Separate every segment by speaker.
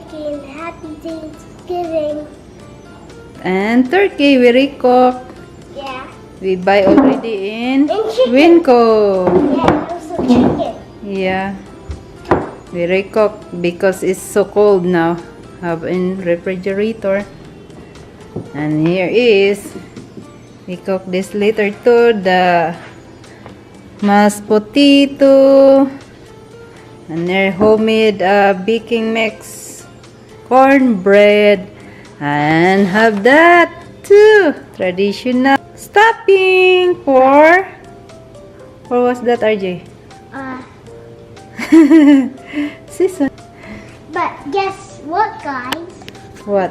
Speaker 1: chicken. Happy Thanksgiving.
Speaker 2: And turkey we recook.
Speaker 1: Yeah.
Speaker 2: We buy already in
Speaker 1: And chicken.
Speaker 2: Winco.
Speaker 1: Yeah, also chicken.
Speaker 2: Yeah. We recook because it's so cold now. Have in refrigerator. And here is, we cook this later too, the mashed potato. And their homemade baking mix, cornbread, and have that too. Traditional stuffing for what's that, RJ? Season.
Speaker 1: But guess what, guys?
Speaker 2: What?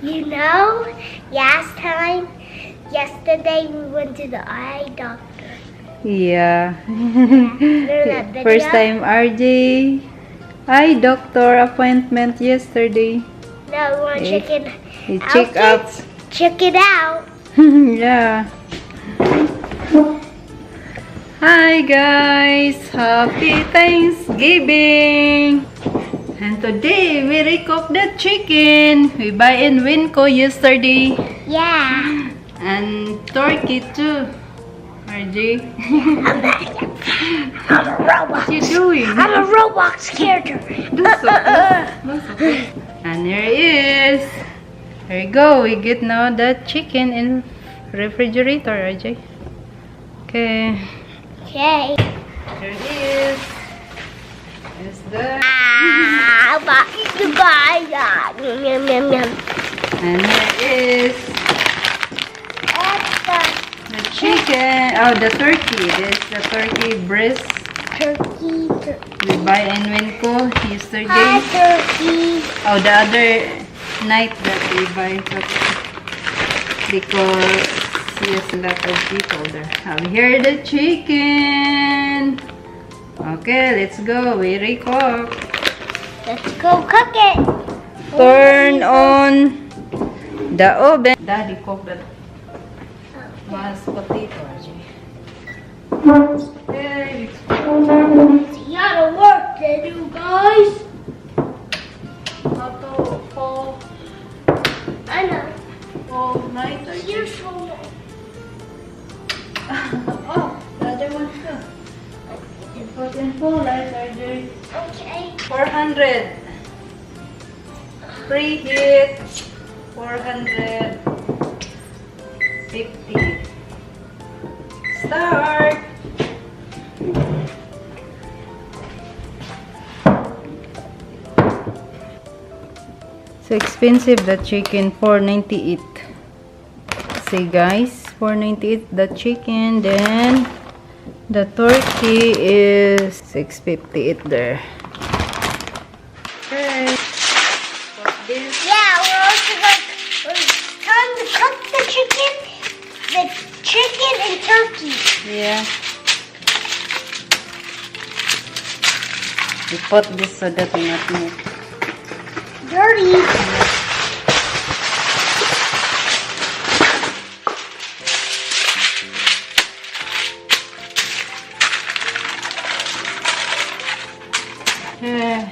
Speaker 1: You know, yesterday we went to the eye doctor.
Speaker 2: Yeah.
Speaker 1: Remember that video?
Speaker 2: First time RJ eye doctor appointment yesterday.
Speaker 1: Now we want to check it
Speaker 2: He check up.
Speaker 1: Check it out.
Speaker 2: Yeah. Hi guys, happy Thanksgiving. And today we recook the chicken. We buy in Winco yesterday.
Speaker 1: Yeah.
Speaker 2: And turkey too. RJ.
Speaker 1: I'm a Roblox.
Speaker 2: What you doing?
Speaker 1: I'm a Roblox character.
Speaker 2: Do so. Do so. And here is. There you go. We get now the chicken in refrigerator, RJ. Okay.
Speaker 1: Okay.
Speaker 2: Here it is. It's the.
Speaker 1: Yum, yum, yum.
Speaker 2: And here is the chicken. Oh, the turkey. This is the turkey breast.
Speaker 1: Turkey.
Speaker 2: We buy in Winco yesterday.
Speaker 1: Hi, turkey.
Speaker 2: Oh, the other night that we buy because yes, a lot of people there. Here the chicken. Okay, let's go. We recook.
Speaker 1: Let's go cook it.
Speaker 2: Turn on the oven. Daddy cook the mashed potato. Okay.
Speaker 1: It's a lot of work to do, guys. I know.
Speaker 2: All night.
Speaker 1: You're so long.
Speaker 2: Oh, the other one too. You put in full light, RJ.
Speaker 1: Okay.
Speaker 2: 400. Preheat 450. Start. So expensive the chicken, $4.98. See guys, $4.98 the chicken. Then the turkey is $6.58 there. Okay. Put this.
Speaker 1: Yeah, we're also going. It's time to cook the chicken and turkey.
Speaker 2: Yeah. We put this so that we not move.
Speaker 1: Dirty.
Speaker 2: Yeah.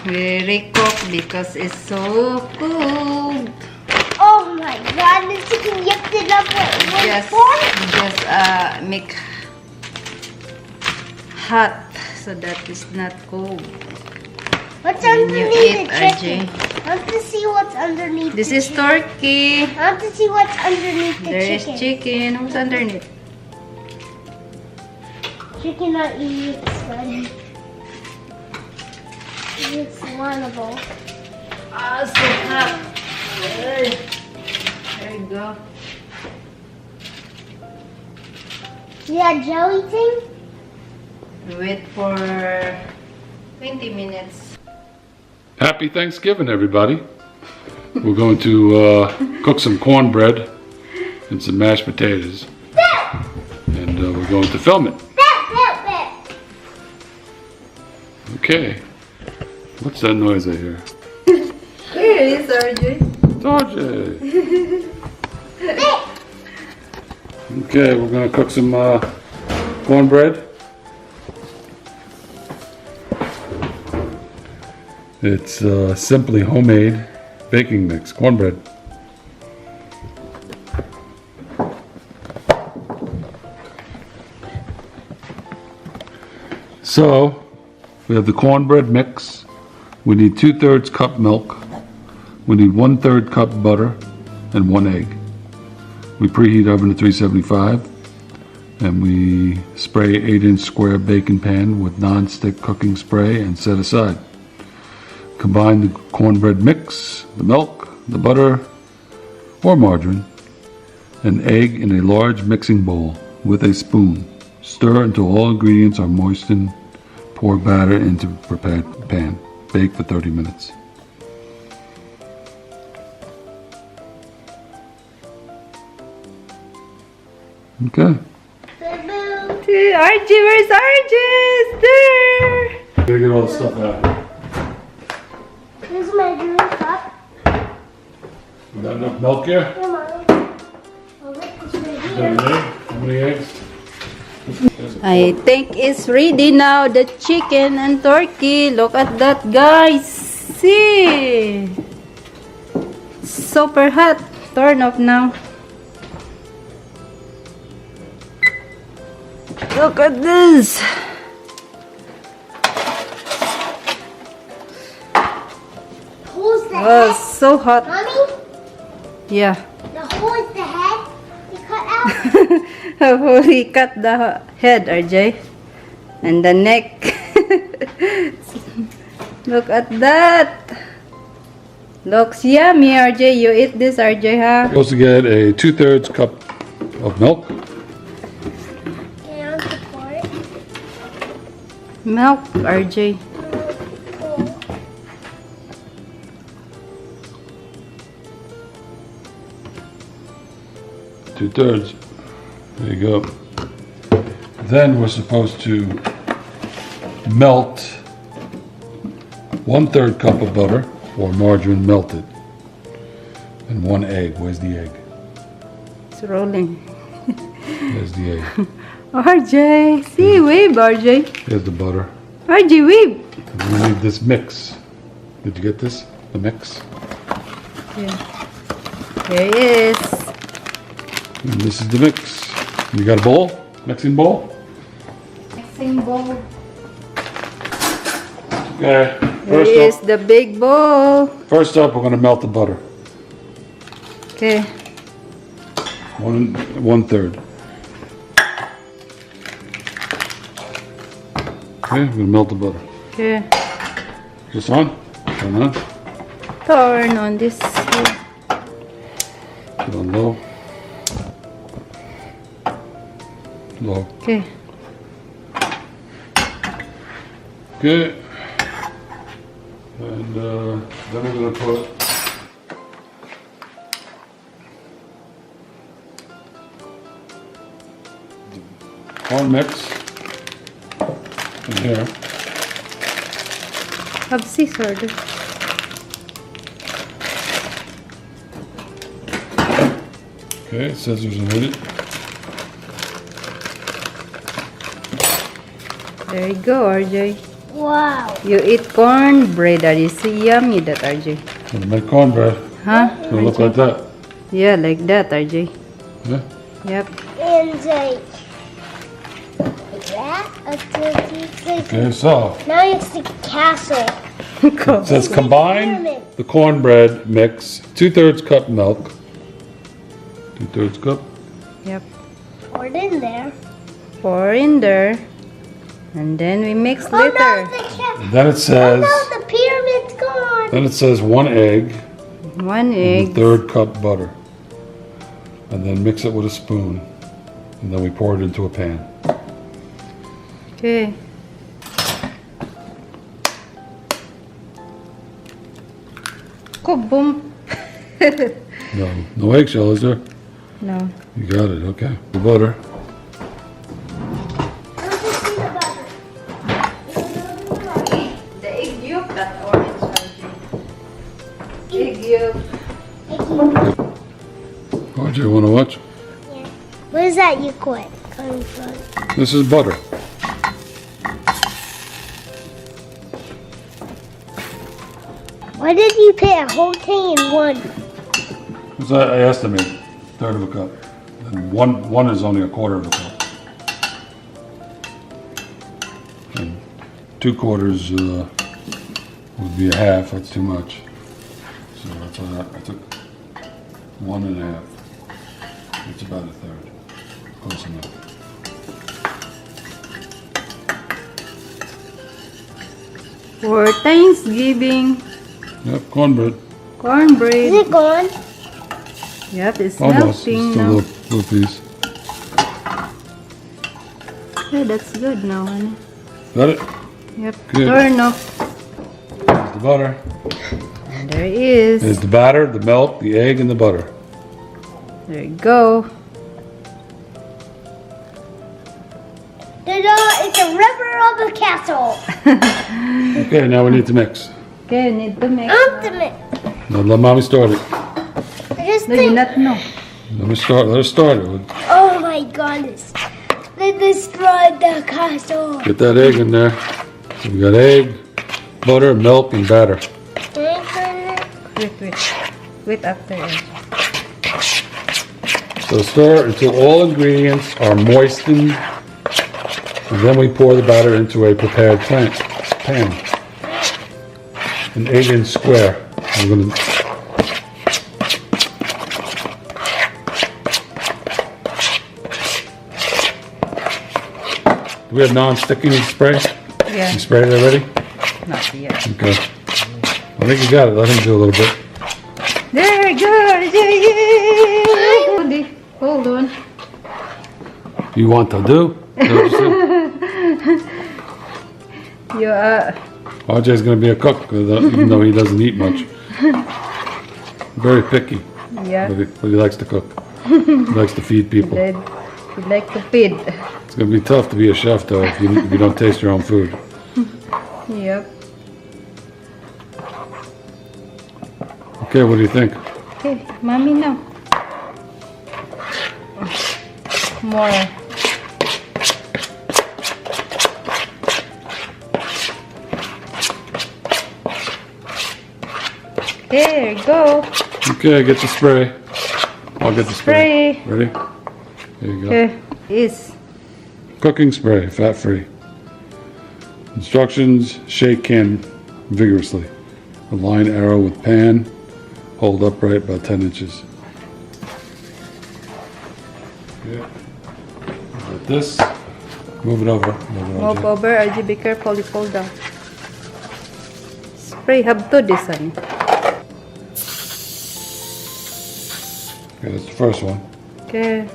Speaker 2: We recook because it's so cold.
Speaker 1: Oh my god, the chicken yipped it up with
Speaker 2: Just make hot so that it's not cold.
Speaker 1: What's
Speaker 2: When you
Speaker 1: underneath
Speaker 2: eat,
Speaker 1: the chicken?
Speaker 2: RJ.
Speaker 1: I want to see what's underneath
Speaker 2: This
Speaker 1: the
Speaker 2: is
Speaker 1: chicken.
Speaker 2: turkey.
Speaker 1: I want to see what's underneath the
Speaker 2: There is
Speaker 1: chicken.
Speaker 2: chicken. What's underneath?
Speaker 1: Chicken not eating sweaty. It's wonderful.
Speaker 2: Ah, so hot. There you go.
Speaker 1: See that jelly thing?
Speaker 2: Wait for 20 minutes.
Speaker 3: Happy Thanksgiving, everybody. We're going to cook some cornbread and some mashed potatoes. And we're going to film it. Okay. What's that noise I hear?
Speaker 2: Here it is, RJ.
Speaker 3: RJ. Okay, we're gonna cook some cornbread. It's simply homemade baking mix, cornbread. So, we have the cornbread mix. We need 2/3 cup milk. We need 1/3 cup butter and 1 egg. We preheat oven to 375 and we spray 8-inch square baking pan with non-stick cooking spray and set aside. Combine the cornbread mix, the milk, the butter or margarine, and egg in a large mixing bowl with a spoon. Stir until all ingredients are moistened. Pour batter into prepared pan. Bake for 30 minutes. Okay.
Speaker 2: RJ, where's RJ? It's there.
Speaker 3: Gotta get all the stuff out.
Speaker 1: This is my drink cup.
Speaker 3: We got enough milk here?
Speaker 1: Come on. I'll let this right
Speaker 3: Got
Speaker 1: here.
Speaker 3: an egg? How many eggs?
Speaker 2: I think it's ready now, the chicken and turkey. Look at that, guys. See? Super hot. Turn off now. Look at this.
Speaker 1: Who's the
Speaker 2: Oh,
Speaker 1: head?
Speaker 2: so hot.
Speaker 1: Mommy?
Speaker 2: Yeah.
Speaker 1: The who is the head? You cut out?
Speaker 2: We cut the head, RJ. And the neck. Look at that. Looks yummy, RJ. You eat this, RJ, huh?
Speaker 3: Supposed to get a 2/3 cup of milk.
Speaker 1: And support.
Speaker 2: Milk, RJ.
Speaker 3: Two-thirds. There you go. Then we're supposed to melt 1/3 cup of butter or margarine melted and 1 egg. Where's the egg?
Speaker 2: It's rolling.
Speaker 3: There's the egg.
Speaker 2: RJ, see, wave, RJ.
Speaker 3: Here's the butter.
Speaker 2: RJ, wave.
Speaker 3: And we need this mix. Did you get this? The mix?
Speaker 2: Yeah. There it is.
Speaker 3: And this is the mix. You got a bowl? Mixing bowl?
Speaker 2: Mixing bowl.
Speaker 3: Okay.
Speaker 2: There is the big bowl.
Speaker 3: First up, we're going to melt the butter.
Speaker 2: Okay.
Speaker 3: 1/3. Okay, we're going to melt the butter.
Speaker 2: Okay.
Speaker 3: This on? Turn on.
Speaker 2: Turn on this.
Speaker 3: Put on low. Low.
Speaker 2: Okay.
Speaker 3: Okay. And then we're going to put corn mix in here.
Speaker 2: Have scissor.
Speaker 3: Okay, scissors in it.
Speaker 2: There you go, RJ.
Speaker 1: Wow.
Speaker 2: You eat cornbread, are you see yummy that, RJ?
Speaker 3: Gonna make cornbread.
Speaker 2: Huh?
Speaker 3: It's gonna look like that.
Speaker 2: Yeah, like that, RJ.
Speaker 3: Yeah.
Speaker 2: Yep.
Speaker 1: And like that.
Speaker 3: Okay, so
Speaker 1: Now it's the castle.
Speaker 3: it says combine the cornbread mix, 2/3 cup milk. 2/3 cup.
Speaker 2: Yep.
Speaker 1: Pour it in there.
Speaker 2: Pour in there. And then we mix
Speaker 1: Oh no,
Speaker 2: later.
Speaker 3: And then it says
Speaker 1: no, the pyramid's gone.
Speaker 3: then it says 1 egg,
Speaker 2: 1
Speaker 3: and
Speaker 2: egg.
Speaker 3: 1/3 cup butter. And then mix it with a spoon. And then we pour it into a pan.
Speaker 2: Okay. Kaboom.
Speaker 3: No eggshell, is there?
Speaker 2: No.
Speaker 3: You got it, okay. The butter.
Speaker 1: Let's just see the butter.
Speaker 2: The egg yolk that or
Speaker 1: What is that you quit coming from?
Speaker 3: This is butter.
Speaker 1: Why did you put a whole thing in one?
Speaker 3: Because I estimate a third of a cup. And one is only a quarter of a cup. And 2/4 would be a half. That's too much. So that's why I took 1 1/2. It's about a third. Close enough.
Speaker 2: For Thanksgiving.
Speaker 3: Yep, cornbread.
Speaker 2: Cornbread.
Speaker 1: Is it gone?
Speaker 2: Yep, it's
Speaker 3: Almost.
Speaker 2: melting
Speaker 3: Just a
Speaker 2: now.
Speaker 3: little piece.
Speaker 2: Yeah, that's good now, honey.
Speaker 3: Got it?
Speaker 2: Yep.
Speaker 3: Good.
Speaker 2: Turn off.
Speaker 3: There's the butter.
Speaker 2: And there it is.
Speaker 3: There's the batter, the milk, the egg, and the butter.
Speaker 2: There you go.
Speaker 1: It's a river of a castle.
Speaker 3: Okay, now we need to mix.
Speaker 2: Okay, need to mix.
Speaker 1: Ultimate.
Speaker 3: Now let mommy start it.
Speaker 1: I just
Speaker 2: No, you
Speaker 1: think.
Speaker 2: not know.
Speaker 3: Let us start it.
Speaker 1: Oh my goodness. They destroyed the castle.
Speaker 3: Get that egg in there. So we got egg, butter, milk, and batter.
Speaker 2: Wait. Wait after it.
Speaker 3: So stir until all ingredients are moistened. And then we pour the batter into a prepared pan. An 8-inch square. I'm gonna. Do we have non-sticking spray?
Speaker 2: Yeah,
Speaker 3: You sprayed it already?
Speaker 2: not yet.
Speaker 3: Okay. I think you got it. Let him do a little bit.
Speaker 2: There you go. Hold on.
Speaker 3: You want to do? Is that what you said?
Speaker 2: You
Speaker 3: RJ's going to be a cook, even though he doesn't eat much. Very picky,
Speaker 2: yeah.
Speaker 3: but he likes to cook. He likes to feed people.
Speaker 2: You like to feed.
Speaker 3: It's going to be tough to be a chef, though, if you don't taste your own food.
Speaker 2: Yep.
Speaker 3: Okay, what do you think?
Speaker 2: Okay, mommy now. More. There you go.
Speaker 3: Okay, get the spray. I'll get the spray.
Speaker 2: Spray.
Speaker 3: Ready? There you go.
Speaker 2: Okay. Is
Speaker 3: Cooking spray, fat-free. Instructions: shake can vigorously. Align arrow with pan. Hold upright about 10 inches. Yeah. Like this. Move it over.
Speaker 2: move over. RG, be careful. You fall down. Spray have to this one.
Speaker 3: Okay, that's the first one.
Speaker 2: Okay.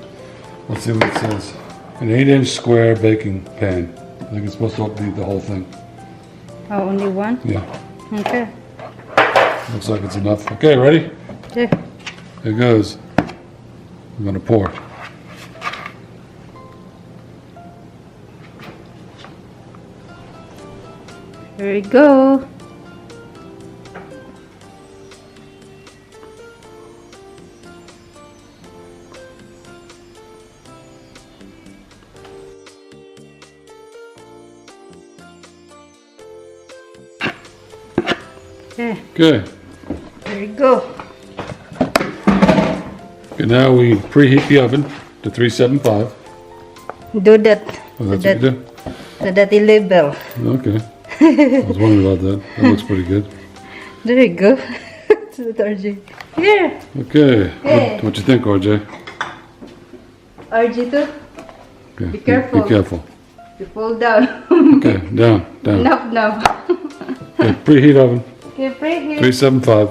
Speaker 3: Let's see what it says. An 8-inch square baking pan. I think it's supposed to be the whole thing.
Speaker 2: Oh, only one?
Speaker 3: Yeah.
Speaker 2: Okay.
Speaker 3: Looks like it's enough. Okay, ready?
Speaker 2: Okay.
Speaker 3: Here goes. I'm gonna pour.
Speaker 2: Here we go. Okay,
Speaker 3: Okay.
Speaker 2: here we go.
Speaker 3: Okay, now we preheat the oven to 375.
Speaker 2: Do that.
Speaker 3: Oh, that's what you do?
Speaker 2: To that level.
Speaker 3: Okay. I was wondering about that. That looks pretty good.
Speaker 2: There you go. To the RJ. Here.
Speaker 3: Okay.
Speaker 2: Hey.
Speaker 3: What you think, RJ?
Speaker 2: RG too.
Speaker 3: Okay.
Speaker 2: Be careful.
Speaker 3: Be careful.
Speaker 2: You fall down.
Speaker 3: Okay, down.
Speaker 2: Enough now.
Speaker 3: Okay, preheat oven.
Speaker 2: Okay, pray here.
Speaker 3: 375.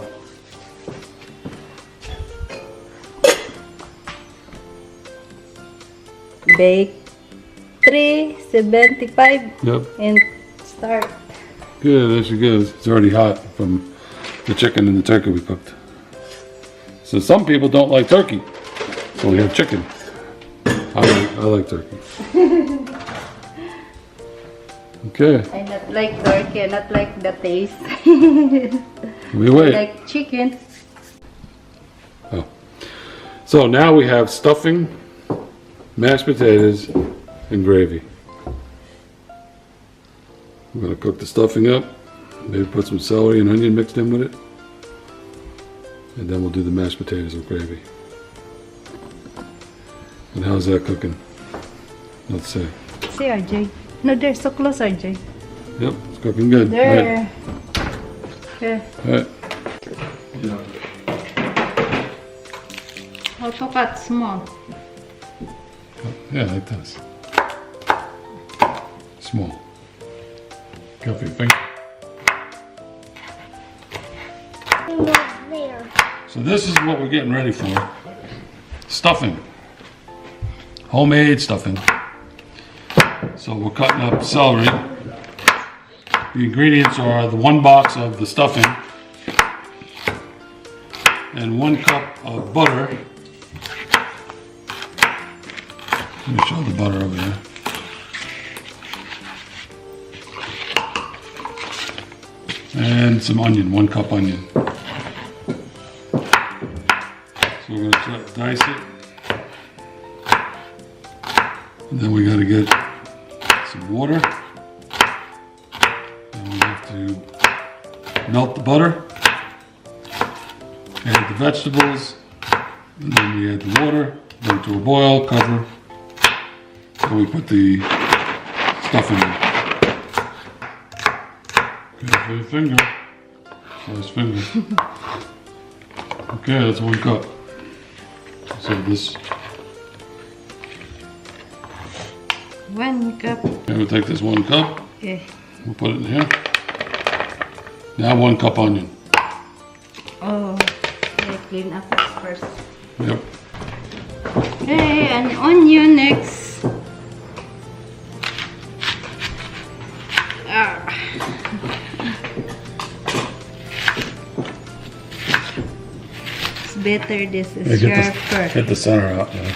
Speaker 2: Bake 375
Speaker 3: Yep.
Speaker 2: and start.
Speaker 3: Good, there she goes. It's already hot from the chicken and the turkey we cooked. So some people don't like turkey. So we have chicken. I like turkey. Okay,
Speaker 2: I not like turkey, I not like the taste.
Speaker 3: we wait.
Speaker 2: Like chicken.
Speaker 3: Oh. So now we have stuffing mashed potatoes, and gravy. We're gonna cook the stuffing up. Maybe put some celery and onion mixed in with it. And then we'll do the mashed potatoes with gravy. And how's that cooking? Let's see.
Speaker 2: See, RJ. No, they're so close, RJ.
Speaker 3: Yep, it's cooking good.
Speaker 2: There. Okay.
Speaker 3: Alright. Yeah.
Speaker 2: How to cut small?
Speaker 3: Yeah, like this. Small. Careful your finger.
Speaker 1: There.
Speaker 3: So this is what we're getting ready for. Stuffing. Homemade stuffing. So we're cutting up celery. The ingredients are the 1 box of the stuffing and 1 cup of butter. Let me show the butter over there. And some onion, 1 cup onion. So we're going to dice it. And then we got to get some water. And we have to melt the butter. Add the vegetables. And then we add the water. Bring it to a boil, cover. And we put the stuffing in. Careful your finger. Nice finger. Okay, that's 1 cup. So this.
Speaker 2: 1 cup.
Speaker 3: Okay, we'll take this 1 cup.
Speaker 2: Okay.
Speaker 3: We'll put it in here. Now 1 cup onion.
Speaker 2: Oh, I clean up this first.
Speaker 3: Yep.
Speaker 2: Okay, an onion next. Ah. It's better this is sharper.
Speaker 3: Get the center out. Yeah.